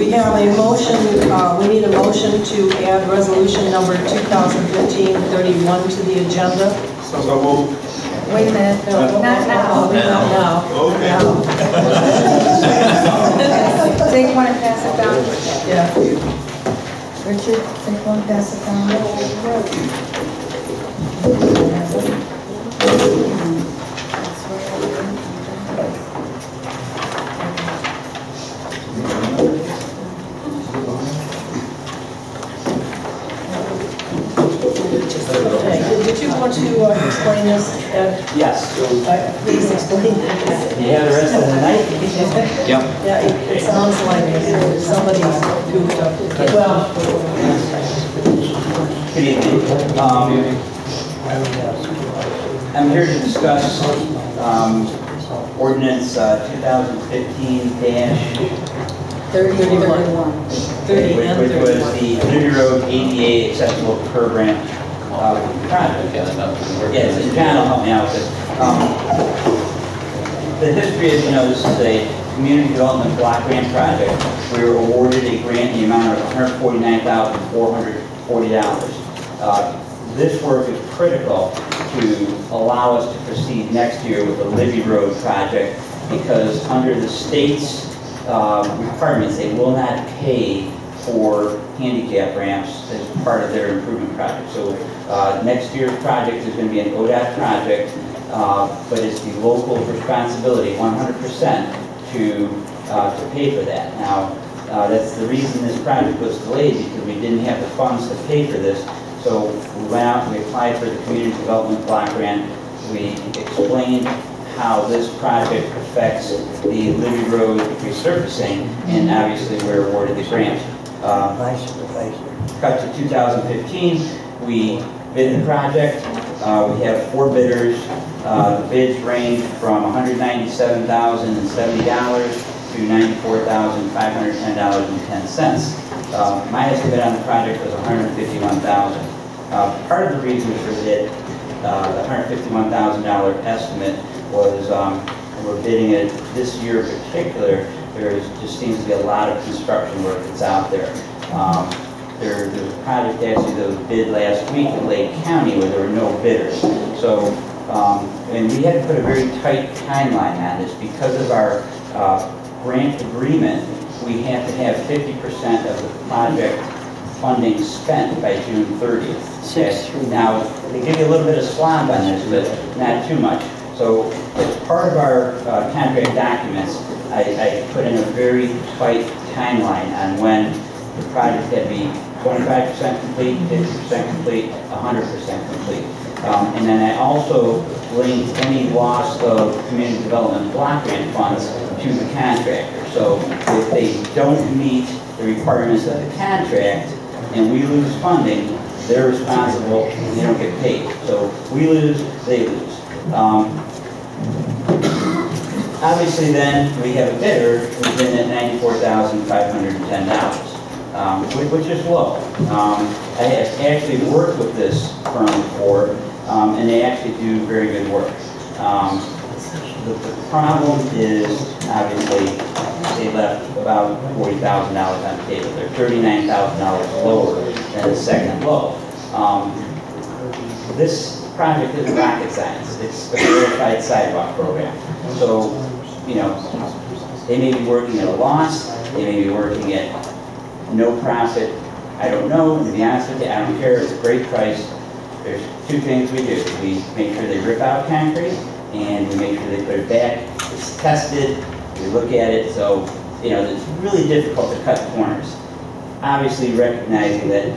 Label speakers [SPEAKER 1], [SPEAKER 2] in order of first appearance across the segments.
[SPEAKER 1] We have a motion, we need a motion to add resolution number 2015-31 to the agenda.
[SPEAKER 2] So moved.
[SPEAKER 3] Wait a minute, no, not now.
[SPEAKER 1] Not now.
[SPEAKER 2] Okay.
[SPEAKER 3] Take one and pass it down.
[SPEAKER 1] Yeah.
[SPEAKER 3] Richard, take one, pass it down.
[SPEAKER 1] Did you want to explain this, Ed?
[SPEAKER 4] Yes.
[SPEAKER 1] Please explain.
[SPEAKER 4] You have the rest of the night? Yep.
[SPEAKER 1] Yeah, it sounds like somebody's goofed up. Well,
[SPEAKER 4] Good evening. I'm here to discuss ordinance
[SPEAKER 1] 31.
[SPEAKER 4] which was the Libby Road ADA accessible curb ramp project. Yes, and John will help me out with this. The history, as you know, this is a community development block grant project. We were awarded a grant in the amount of $149,440. This work is critical to allow us to proceed next year with the Libby Road project, because under the state's requirements, they will not pay for handicap ramps as part of their improvement project. So next year's project is going to be an ODOT project, but it's the local responsibility, 100%, to pay for that. Now, that's the reason this project was delayed, because we didn't have the funds to pay for this. So we went out and we applied for the community development block grant. We explained how this project affects the Libby Road resurfacing, and obviously we're awarded the grant. Cut to 2015, we bid the project. We have 4 bidders. The bids range from $197,070 to $94,510.10. My estimate on the project was $151,000. Part of the reason for the $151,000 estimate was we're bidding it this year in particular. There just seems to be a lot of construction work that's out there. There's a project actually that was bid last week in Lake County where there were no bidders. So, and we had to put a very tight timeline on this because of our grant agreement. We have to have 50% of the project funding spent by June 30th. Okay? Now, they give you a little bit of slop on this, but not too much. So, as part of our contract documents, I put in a very tight timeline on when the project had to be 25% complete, 50% complete, 100% complete. And then I also linked any loss of community development block grant funds to the contractor. So if they don't meet the requirements of the contract and we lose funding, they're responsible and they don't get paid. So we lose, they lose. Obviously then we have a bidder who's in at $94,510. Which is low. I have actually worked with this firm before, and they actually do very good work. The problem is, obviously, they left about $40,000 on the table. They're $39,000 lower than the second low. This project is rocket science. It's a verified sidewalk program. So, you know, they may be working at a loss, they may be working at no profit. I don't know, to be honest with you, I don't care. It's a great price. There's 2 things we do. We make sure they rip out concrete, and we make sure they put it back. It's tested. We look at it. So, you know, it's really difficult to cut corners. Obviously recognizing that,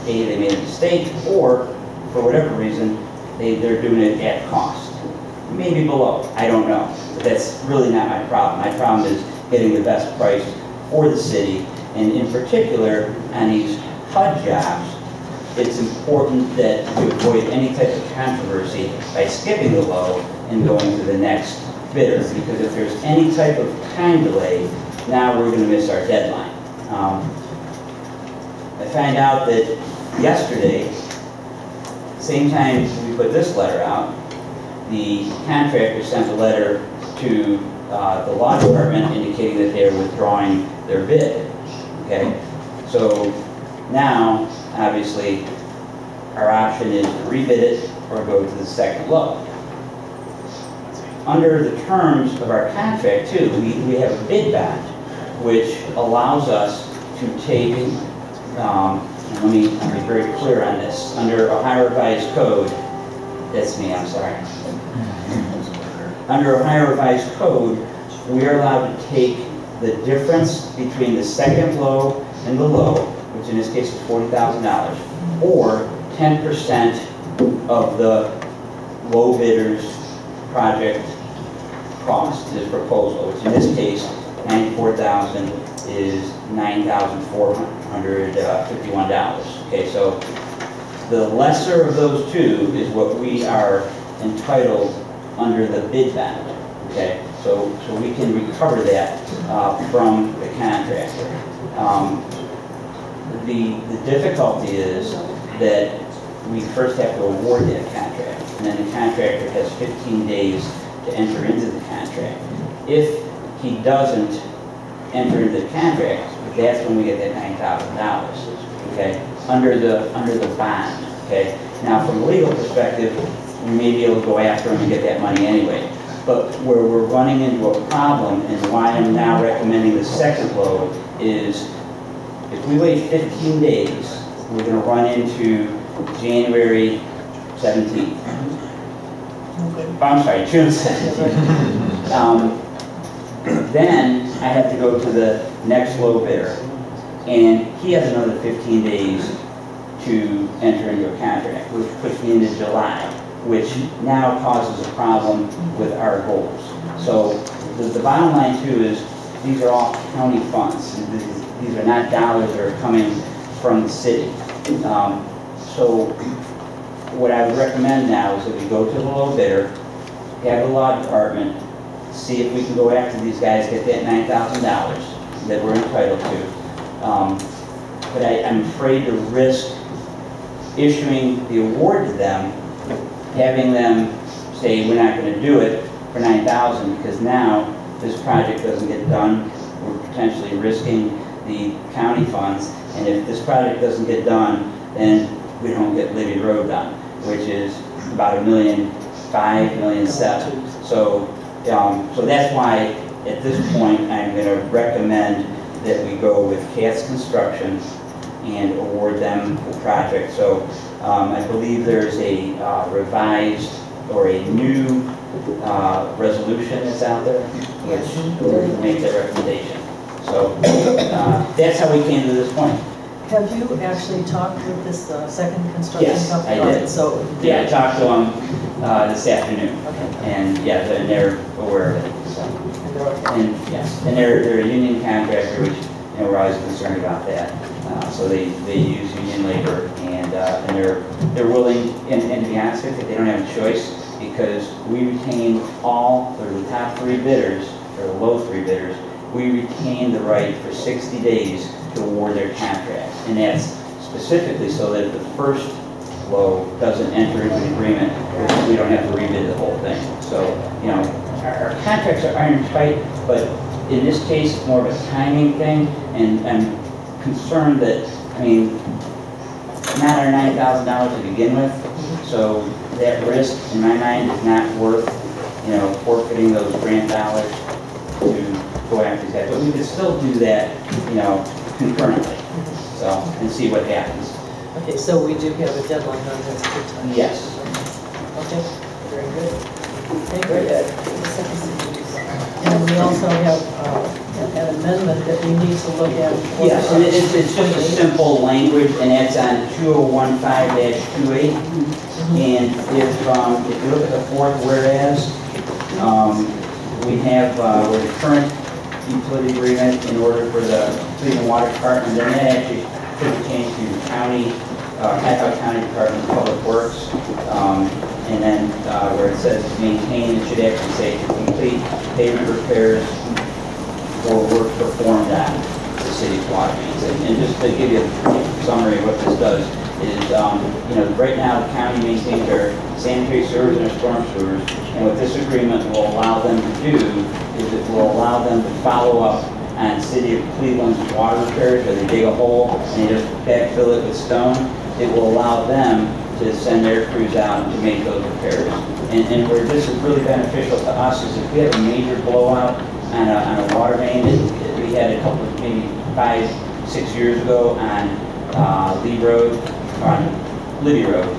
[SPEAKER 4] A, they made a mistake, or, for whatever reason, they're doing it at cost. Maybe below. I don't know. But that's really not my problem. My problem is getting the best price for the city. And in particular, on these HUD jobs, it's important that we avoid any type of controversy by skipping the low and going to the next bidder. Because if there's any type of time delay, now we're going to miss our deadline. I found out that yesterday, same time we put this letter out, the contractor sent a letter to the law department indicating that they're withdrawing their bid. okay? So now, obviously, our option is to rebid it or go to the second low. Under the terms of our contract too, we have a bid bond, which allows us to take, and let me be very clear on this, under Ohio Revised Code, that's me, I'm sorry. Under Ohio Revised Code, we are allowed to take the difference between the second low and the low, which in this case is $40,000, or 10% of the low bidder's project cost, his proposal, which in this case, $94,000 is $9,451. Okay, so the lesser of those two is what we are entitled under the bid bond. Okay, so we can recover that from the contractor. The difficulty is that we first have to award that contract, and then the contractor has 15 days to enter into the contract. If he doesn't enter into the contract, that's when we get that $9,000. Okay, under the bond. Okay, now from a legal perspective, we may be able to go after him and get that money anyway. But where we're running into a problem, and why I'm now recommending the second load, is if we wait 15 days, we're going to run into January 17th. I'm sorry, June 17th. Then I have to go to the next low bidder, and he has another 15 days to enter into a contract, which puts me into July, which now causes a problem with our goals. So the bottom line too is these are all county funds. These are not dollars that are coming from the city. So what I would recommend now is that we go to the low bidder, have the law department, see if we can go after these guys, get that $9,000 that we're entitled to. But I'm afraid to risk issuing the award to them, having them say we're not going to do it for $9,000, because now this project doesn't get done. We're potentially risking the county funds, and if this project doesn't get done, then we don't get Libby Road done, which is about $1.5 million, $1.7 million. So that's why at this point I'm going to recommend that we go with Catt's Construction and award them the project. So I believe there's a revised or a new resolution that's out there, which will make that recommendation. So that's how we came to this point.
[SPEAKER 1] Have you actually talked with this second construction company?
[SPEAKER 4] Yes, I did.
[SPEAKER 1] So
[SPEAKER 4] yeah, I talked to them this afternoon,
[SPEAKER 1] okay.
[SPEAKER 4] and yeah, and they're aware of it. So. And yes, and they're a union contractor, which we're always concerned about that. So they use union labor, and they're willing. And to be honest with you, they don't have a choice, because we retain all the top three bidders, or the low three bidders. We retain the right for 60 days to award their contract, and that's specifically so that if the first low doesn't enter into an agreement, we don't have to rebid the whole thing. So, our contracts are iron tight, but in this case, it's more of a timing thing, and I'm concerned that, not our $9,000 to begin with, so that risk, in my mind, is not worth, forfeiting those grant dollars to go after these guys. But we could still do that, concurrently, so, and see what happens.
[SPEAKER 1] Okay, so we do have a deadline on this.
[SPEAKER 4] Yes.
[SPEAKER 1] Okay, very good. Okay, very good. And we also have an amendment that we need to look at.
[SPEAKER 4] Yes, and it's just a simple language, and that's on 2015-28. And if you look at the fourth whereas, we have with the current utility agreement in order for the Cleveland Water Department, then that actually should change to Cuyahoga County Department of Public Works, and then where it says maintain, it should actually say to complete pavement repairs or work performed on the city's water mains. And just to give you a summary of what this does is, right now the county maintains our sanitary sewers and our storm sewers, and what this agreement will allow them to do is it will allow them to follow up and City of Cleveland's water repairs, where they dig a hole and they just backfill it with stone, it will allow them to send their crews out to make those repairs. And where this is really beneficial to us is if we have a major blowout on a water main that we had a couple of, maybe 5-6 years ago on Lee Road, or on Libby Road.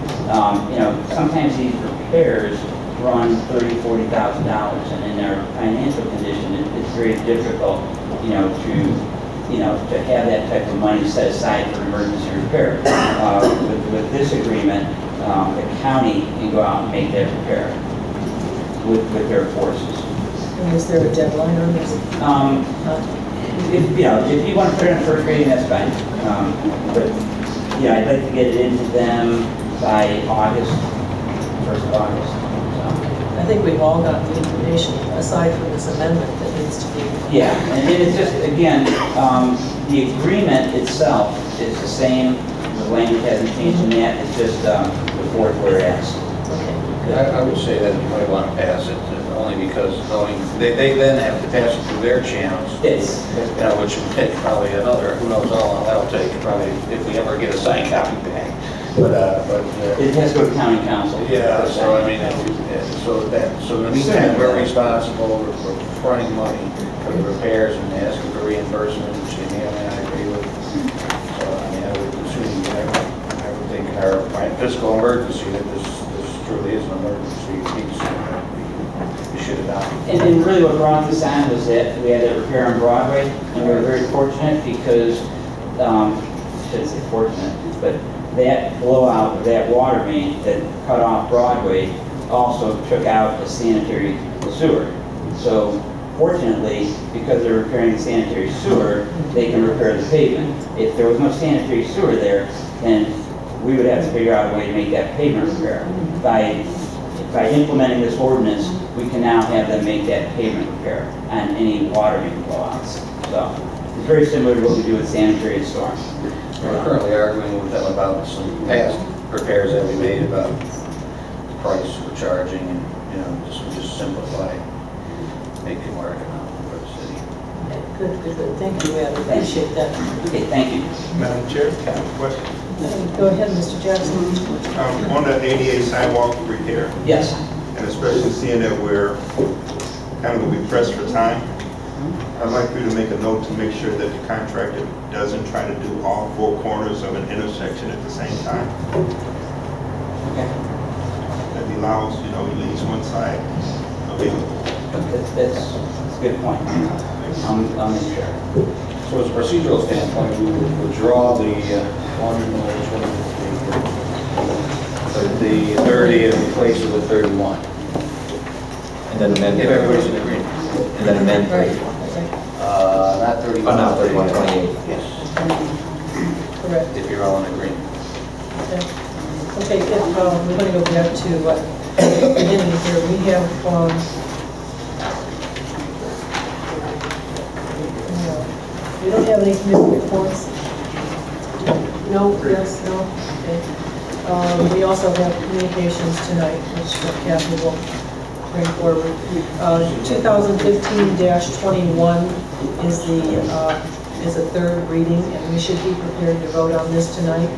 [SPEAKER 4] Sometimes these repairs run $30,000-$40,000, and in their financial condition, it's very difficult, to have that type of money set aside for emergency repair. With this agreement, the county can go out and make that repair with their forces.
[SPEAKER 1] And is there a deadline on this?
[SPEAKER 4] If you want to put it on first reading, that's fine. But I'd like to get it into them by August, 1st of August.
[SPEAKER 1] I think we've all got the information, aside from this amendment that needs to be.
[SPEAKER 4] Yeah, and it's just, again, the agreement itself is the same. The language hasn't changed in that. It's just the fourth whereas.
[SPEAKER 1] Okay.
[SPEAKER 2] I would say that you might want to pass it, only because they then have to pass it through their channels.
[SPEAKER 4] It's,
[SPEAKER 2] Which would take probably another, who knows how long that'll take, probably if we ever get a signed copy back. But
[SPEAKER 4] it has to go to county council.
[SPEAKER 2] yeah, so I mean, so in the meantime, we're responsible for fronting money for the repairs and asking for reimbursement, which they may or may not agree with. So I mean, I would assume, I would think in our fiscal emergency that this truly is an emergency piece. We should adopt it.
[SPEAKER 4] And really what brought this on was that we had a repair on Broadway, and we were very fortunate because, I shouldn't say fortunate, but that blowout of that water main that cut off Broadway also took out a sanitary sewer. So fortunately, because they're repairing the sanitary sewer, they can repair the pavement. If there was no sanitary sewer there, then we would have to figure out a way to make that pavement repair. By implementing this ordinance, we can now have them make that pavement repair on any water main blowouts. So it's very similar to what we do with sanitary and storm.
[SPEAKER 2] We're currently arguing with them about some past repairs that we made about the price we're charging and, just simplify, make it more economical for the city.
[SPEAKER 1] Good. Thank you, Ed. I appreciate that.
[SPEAKER 4] Okay, thank you.
[SPEAKER 5] Madam Chair, question.
[SPEAKER 1] Go ahead, Mr. Jackson.
[SPEAKER 5] On the ADA sidewalk repair,
[SPEAKER 4] Yes.
[SPEAKER 5] and especially seeing that we're kind of going to be pressed for time, I'd like you to make a note to make sure that the contractor doesn't try to do all 4 corners of an intersection at the same time.
[SPEAKER 4] Okay.
[SPEAKER 5] That he allows, he leaves one side available.
[SPEAKER 4] That's a good point. I'll make sure.
[SPEAKER 2] So as a procedural standpoint, we would withdraw the 30 and replace it with 31.
[SPEAKER 6] And then amend.
[SPEAKER 2] If everybody's in agreement.
[SPEAKER 6] And then amend.
[SPEAKER 1] Right.
[SPEAKER 2] Not 31.
[SPEAKER 6] Oh, no, 3128.
[SPEAKER 2] Yes,
[SPEAKER 1] Correct.
[SPEAKER 2] if you're all in agreement.
[SPEAKER 1] Okay, if, we're going to go back to the beginning here. We have, we don't have any committee reports? No, yes, no, okay. We also have communications tonight, which Kathy will bring forward. 2015-21 is a third reading, and we should be prepared to vote on this tonight.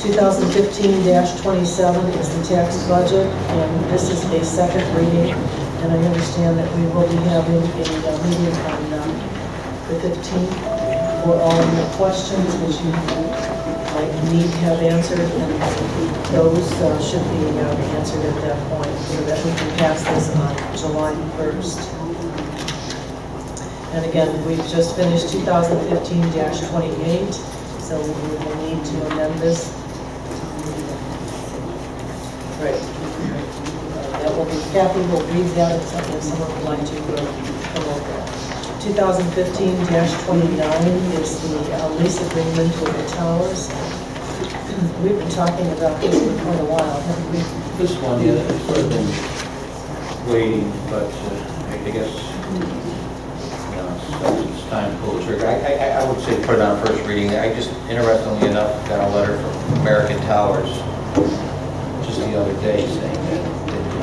[SPEAKER 1] 2015-27 is the tax budget, and this is a second reading. And I understand that we will be having a meeting on the 15th for all of your questions which you might need to have answered, and those should be answered at that point so that we can pass this on July 1st. And again, we've just finished 2015-28, so we will need to amend this. Right. That will be, Kathy will read that if someone would like to come over. 2015-29 is the lease agreement with the towers. We've been talking about this for quite a while, haven't we?
[SPEAKER 2] This one, yeah, it's sort of been waiting, but I guess it's time to pull the trigger. I would say put it on first reading. I just, interestingly enough, got a letter from American Towers just the other day saying that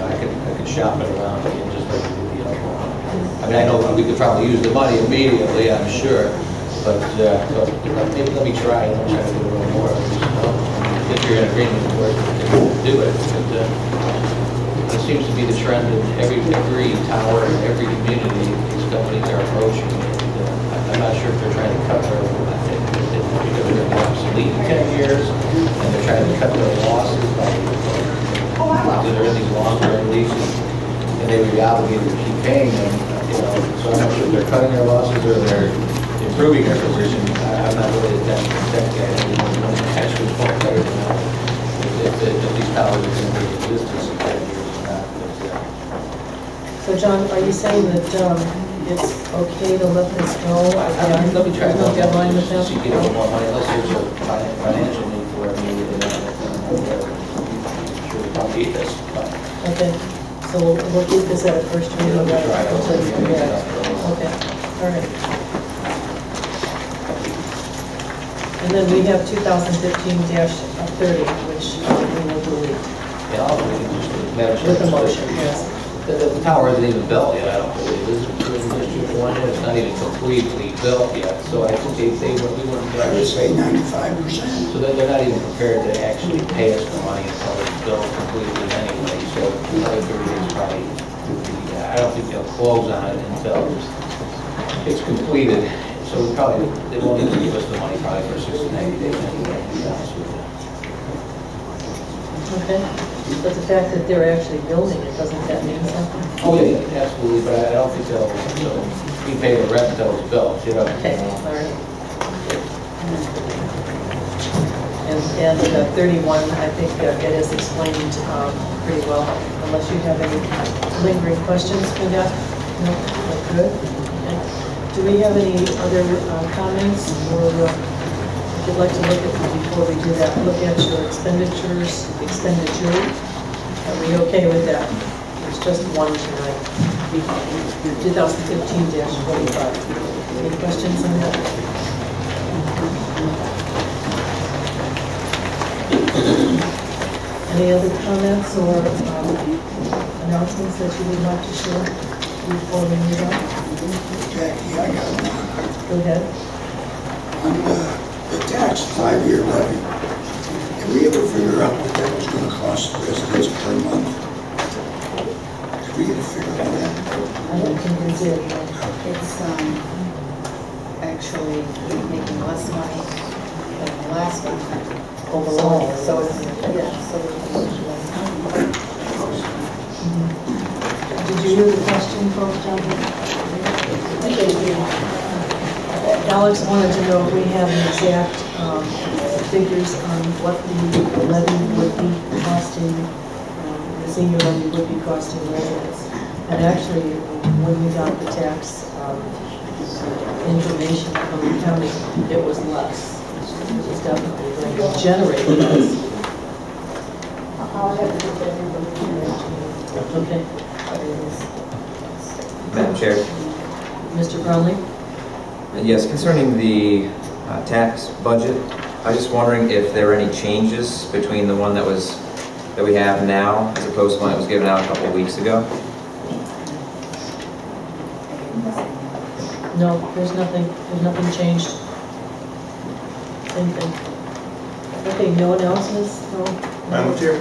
[SPEAKER 2] I could shop it around and just like to do the other one. I
[SPEAKER 7] I mean, I know we could probably use the money immediately, I'm sure, but maybe let me try to do a little more. If you're in agreement with where to do it, but it seems to be the trend in every tower in every community, these companies are approaching it. I'm not sure if they're trying to cut their, because they're going to be obsolete in 10 years, and they're trying to cut their losses by, because they're in these long-term leases, and they would be obligated to keep paying them, you know, so I'm not sure if they're cutting their losses or they're improving their position. I'm not really that guy. Actually, far better than that. If these towers are going to be in existence in 10 years or not.
[SPEAKER 1] So John, are you saying that it's okay to let this go?
[SPEAKER 7] Let me try.
[SPEAKER 1] No deadline with them?
[SPEAKER 7] See if you get a little more money, unless there's a financial need for it, maybe they're not. I'm sure we probably need this, but.
[SPEAKER 1] Okay, so we'll keep this at a first reading.
[SPEAKER 7] Yeah, we'll try.
[SPEAKER 1] Until you come back. Okay, all right. And then we have 2015-30, which we will delete.
[SPEAKER 7] Yeah, I'll just manage.
[SPEAKER 1] With a motion, yes.
[SPEAKER 7] The tower isn't even built yet, I don't believe. This is District 1, it's not even completely built yet, so I think we wouldn't.
[SPEAKER 8] I would say 95%.
[SPEAKER 7] So they're not even prepared to actually pay us the money until it's built completely anyway, so another 30 days probably, I don't think they'll close on it until it's completed. So they won't even give us the money probably for 60 to 90 days anyway, to be honest with you.
[SPEAKER 1] Okay, but the fact that they're actually building it, doesn't that mean something?
[SPEAKER 7] Oh, yeah, absolutely, but I don't think they'll we pay the rent until it's built, you know.
[SPEAKER 1] Okay, all right. And 31, I think it is explained pretty well, unless you have any lingering questions for that? No? Good? Okay. Do we have any other comments, or if you'd like to look at, before we do that, look at your expenditure? Are we okay with that? There's just one tonight. 2015-45. Any questions on that? Any other comments or announcements that you would like to share before we move on?
[SPEAKER 8] Jackie, I got one.
[SPEAKER 1] Go ahead.
[SPEAKER 8] On the tax 5-year levy, did we ever figure out what that was going to cost the residents per month? Did we get a figure on that?
[SPEAKER 1] I don't think we did.
[SPEAKER 3] It's actually making less money than the last one.
[SPEAKER 1] Overall.
[SPEAKER 3] So it's, yeah, so it's less money.
[SPEAKER 1] Did you hear the question, folks, John? Alex wanted to know if we have the exact figures on what the levy would be costing, the senior levy would be costing residents. And actually, when we got the tax information from the county, it was less. It was definitely going to generate less.
[SPEAKER 3] I'll have to get that information.
[SPEAKER 1] Okay.
[SPEAKER 6] Madam Chair.
[SPEAKER 1] Mr. Brownlee?
[SPEAKER 6] Yes, concerning the tax budget, I was just wondering if there are any changes between the one that we have now as opposed to one that was given out a couple of weeks ago.
[SPEAKER 1] No, there's nothing changed. Same thing. Okay, no announcements? No?
[SPEAKER 5] Madam Chair,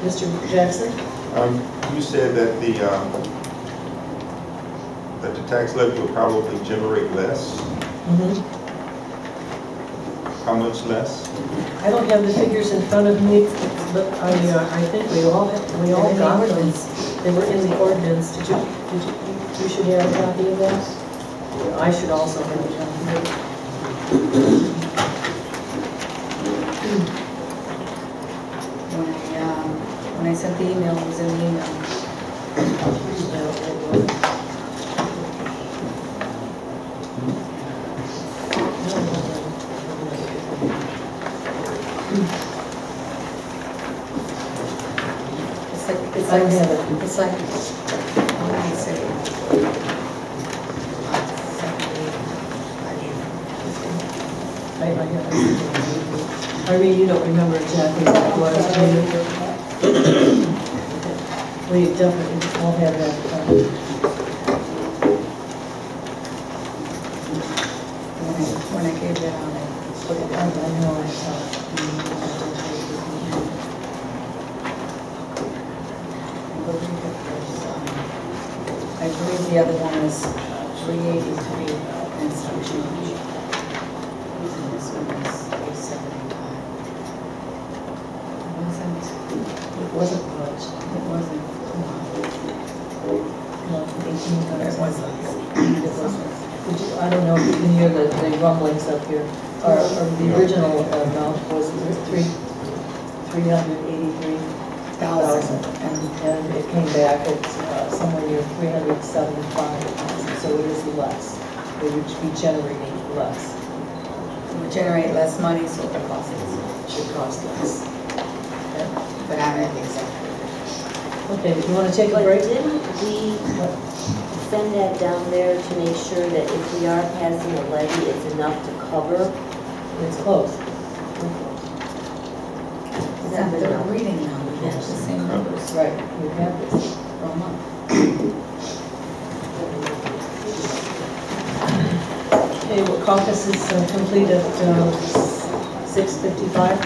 [SPEAKER 1] Mr. Jackson?
[SPEAKER 5] you said that the tax levy will probably generate less.
[SPEAKER 1] Mm-hmm.
[SPEAKER 5] How much less?
[SPEAKER 1] I don't have the figures in front of me, but I think we all got them. They were in the ordinance. You should have a copy of that? I should also have a copy of it.
[SPEAKER 3] When I sent the email, it was in the email.
[SPEAKER 1] I don't have it.
[SPEAKER 3] It's like, let me see.
[SPEAKER 1] I have it. I mean, you don't remember exactly what it was, do you? We definitely all have that.
[SPEAKER 3] when I gave that out, I put it
[SPEAKER 1] I
[SPEAKER 3] on.
[SPEAKER 1] know, I saw.
[SPEAKER 3] I believe the other one is 383 and some change. And this one is 875.
[SPEAKER 1] It wasn't much.
[SPEAKER 3] It wasn't.
[SPEAKER 1] No, 1800.
[SPEAKER 3] It wasn't.
[SPEAKER 1] It wasn't. I don't know if you can hear the rumblings up here. Or the original amount was 383,000. And it came back at somewhere near 375,000, so it is less. It would be generating less.
[SPEAKER 3] It would generate less money, so the cost
[SPEAKER 1] Should cost less.
[SPEAKER 3] but I don't exactly.
[SPEAKER 1] Okay, do you want to take a
[SPEAKER 9] But
[SPEAKER 1] break?
[SPEAKER 9] didn't we send that down there to make sure that if we are passing a levy, it's enough to cover?
[SPEAKER 1] It's close.
[SPEAKER 3] It's not third reading now, we have the same numbers
[SPEAKER 1] Right, we have this.
[SPEAKER 3] for a month.
[SPEAKER 1] Okay, well, caucus is complete at 6:55.